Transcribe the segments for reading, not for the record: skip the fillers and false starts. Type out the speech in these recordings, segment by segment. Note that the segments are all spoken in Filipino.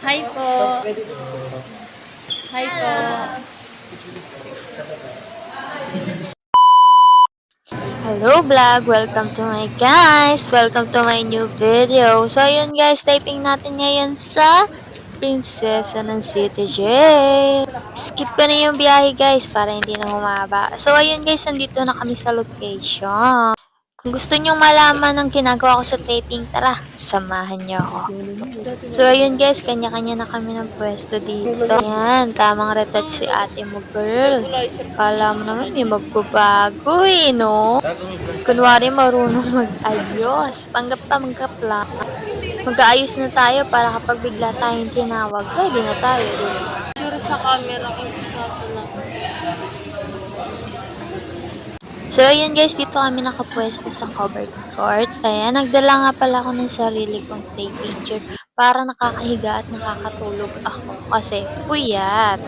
Hi po. Hi po. Hello vlog! Welcome to my guys! Welcome to my new video. So ayun guys, typing natin ngayon sa Prinsesa ng City J. Skip ko na yung biyahe guys para hindi na humaba. So ayun guys, nandito na kami sa location. Kung gusto nyong malaman ng ginagawa ko sa taping, tara, samahan niyo ako. So, ayun guys, kanya-kanya na kami ng pwesto dito. Ayan, tamang retouch si ate mo, girl. Kala mo naman may magbabago eh, no? Kunwari marunong mag-ayos. Panggap lang. Mag-aayos na tayo para kapag bigla tayong tinawag, ready na tayo, di ba? Sure sa camera kung sasalak. So, ayun guys, dito kami nakapwesto sa covered court. Ayan, nagdala nga pala ako ng sarili kong tape picture para nakakahiga at nakakatulog ako kasi puyat.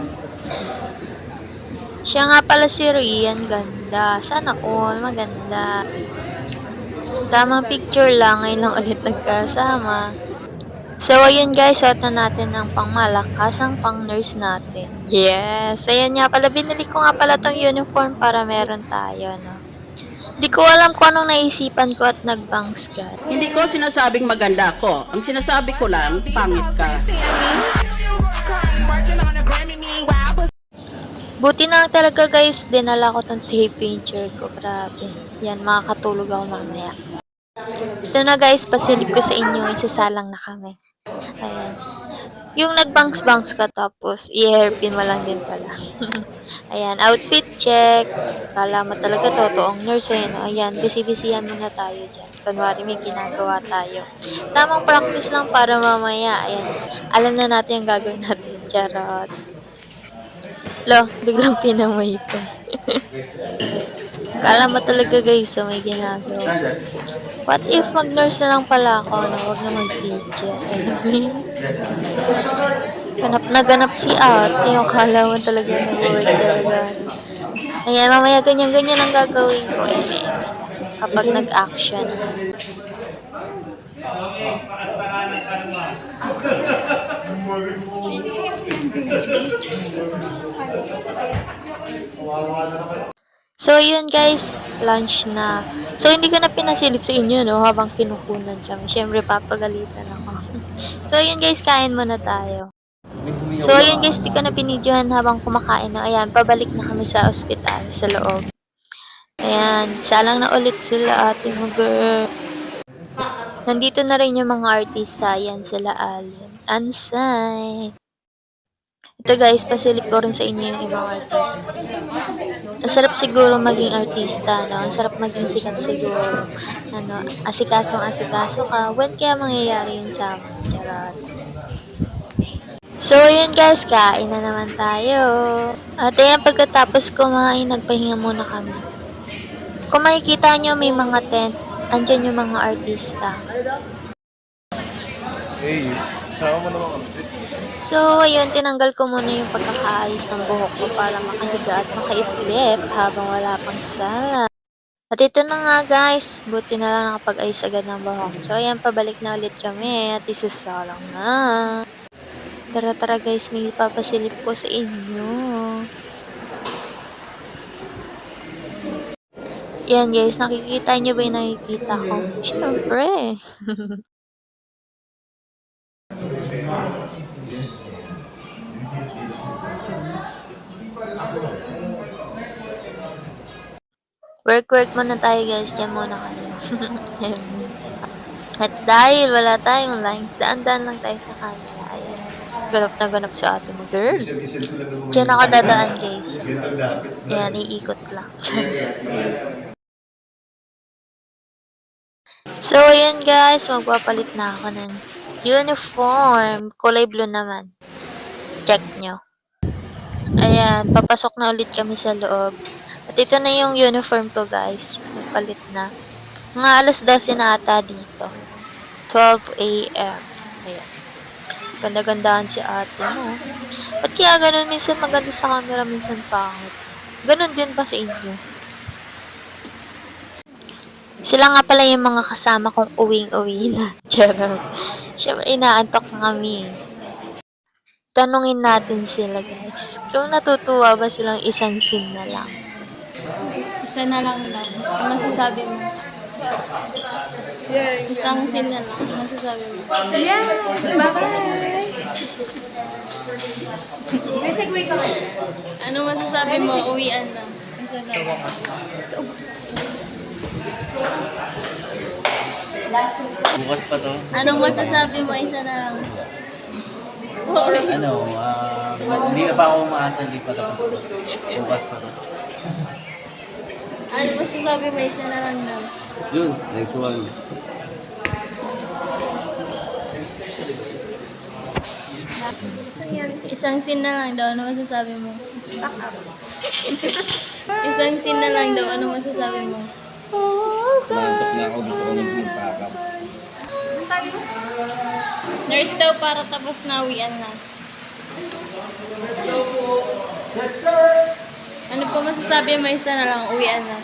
Siya nga pala si Rian, ganda. Sana all, maganda. Tamang picture lang, ngayon lang ulit nagkasama. So, ayun guys, suot na natin ang pangmalakas, ang pang-nurse natin. Yes! Ayan nga pala, binili ko nga pala tong uniform para meron tayo, no? Di ko alam kung anong naisipan ko at nag-bangs ka. Hindi ko sinasabing maganda ako. Ang sinasabi ko lang, pangit ka. Buti na lang talaga guys, dinala ko tong tape picture ko. Grabe. Yan, makakatulog ako mamaya. Ito na guys, pasilip ko sa inyo, isasalang na kami. Ayan. Yung nag-bangs-bangs ka tapos, i-hairpin mo lang din pala. Ayan, outfit check. Kala mo talaga totoong nurse eh. No? Ayan, busy-busyhan muna tayo dyan. Kunwari may ginagawa tayo. Tamang practice lang para mamaya. Ayan, alam na natin yung gagawin natin. Charot. Lo, biglang pinamay pa. Kala mo talaga guys, so may ginagawa. What if mag-nurse na lang pala ako, no? Huwag na mag-teacher. Anyway. Ganap si ate. Yung kala mo talaga nag-work talaga. Ayan, mamaya ganyan-ganyan ang gagawin ko. Eme-eme lang. Kapag nag-action. So, yun guys, lunch na. So, hindi ko na pinasilip sa inyo, no, habang kinukunan kami. Siyempre, papagalitan ako. So, yun guys, kain muna tayo. So, ayun guys, di ko na pinidyohan habang kumakain. No? Ayan, pabalik na kami sa ospital, sa loob. Ayan, salang na ulit sila ate mo, girl. Nandito na rin yung mga artista. Ayan, sila Alin. Ansay. Ito guys, pasilip ko rin sa inyo yung ibang artista. Ang sarap siguro maging artista, no? Ang sarap maging sikat siguro. Ano, asikasong-asikaso ka. When kaya mangyayari yun sa amin? Charot. So, yun guys, kain na naman tayo. At ayan, pagkatapos kumain, nagpahinga muna kami. Kung makikita nyo, may mga tent. Andyan yung mga artista. Hey, sama mo naman kami. So, ayun, tinanggal ko muna yung pagkakaayos ng buhok ko para makahiga at makaitlip habang wala pang sala. At ito na nga guys, buti na lang nakapag-ayos agad ng buhok. So, ayan, pabalik na ulit kami at isasalang na. Tara guys, may ipapasilip ko sa inyo. Yan guys, nakikita nyo ba yung nakikita ko? Siyempre. Work muna tayo guys, dyan muna kayo. At dahil wala tayong lines, daan-daan lang tayo sa camera. Ayan. Ganap na ganap si ate mo, girl. Diyan ako dadaan, guys. Ayan, iikot lang. So, ayan guys, magpapalit na ako ng uniform. Kulay blue naman. Check nyo. Ayan, papasok na ulit kami sa loob. At ito na yung uniform ko, guys. Nagpalit na. Mga alas 12 na ata dito. 12 a.m. Ayan. Ganda-gandahan si ate mo. Ba't kaya ganun? Minsan maganda sa camera, minsan pangit. Ganun din ba sa inyo? Sila nga pala yung mga kasama kong uwing-uwi na. Charot. Siyempre, inaantok na kami. Tanungin natin sila guys. Kung natutuwa ba silang isang scene na lang. Isa na lang daw. Ano masasabi mo? Isang scene na lang. Ano masasabi mo? Yeah! Bye-bye! May segue ka. Ano masasabi mo? Uwian na. Isa na lang. Bukas pa to. Anong masasabi mo? Isa na lang. Uwi. Hindi pa ako umaasa, hindi pa tapos to. Bukas pa to. Ano masasabi mo? Isa na lang daw. Yun, next one. Isang scene na lang daw. Ano masasabi mo? Isang scene na lang daw. Ano masasabi mo? Nantok na ako, gusto ko mag-pack up. Nurse daw para tapos na uwian na. Ano po masasabi mo? Isa na lang. Uwian na.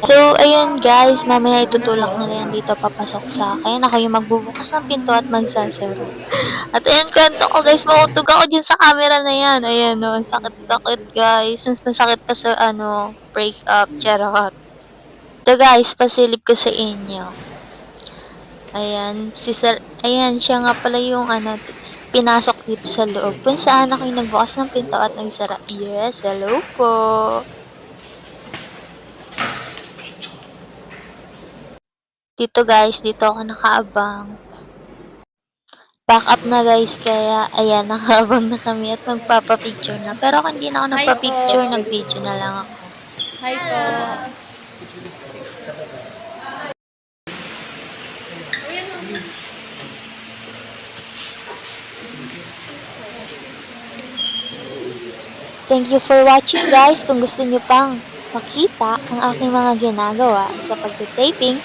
So, ayun guys, mamaya itutulak nila yan dito papasok sa akin. Ako yung magbubukas ng pinto at magsasara. At ayun, kwento ko guys, mautog ako dyan sa camera na yan. Ayan o, sakit-sakit guys. Mas masakit pa sa break up, charot. Ito guys, pasilip ko sa inyo. Ayan, ayan, siya nga pala yung pinasok dito sa loob. Kung saan ako yung nagbukas ng pinto at nagsara. Yes, hello po. Dito guys, dito ako nakaabang. Back up na guys, kaya ayan, nakaabang na kami at magpapapicture na. Pero kung hindi na ako nagpapicture, nag-video na lang ako. Hi po. Thank you for watching guys. Kung gusto nyo pang makita ang aking mga ginagawa sa pagtitaping,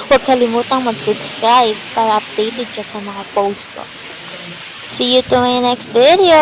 huwag kalimutang mag-subscribe para updated ka sa mga post ko. See you to my next video!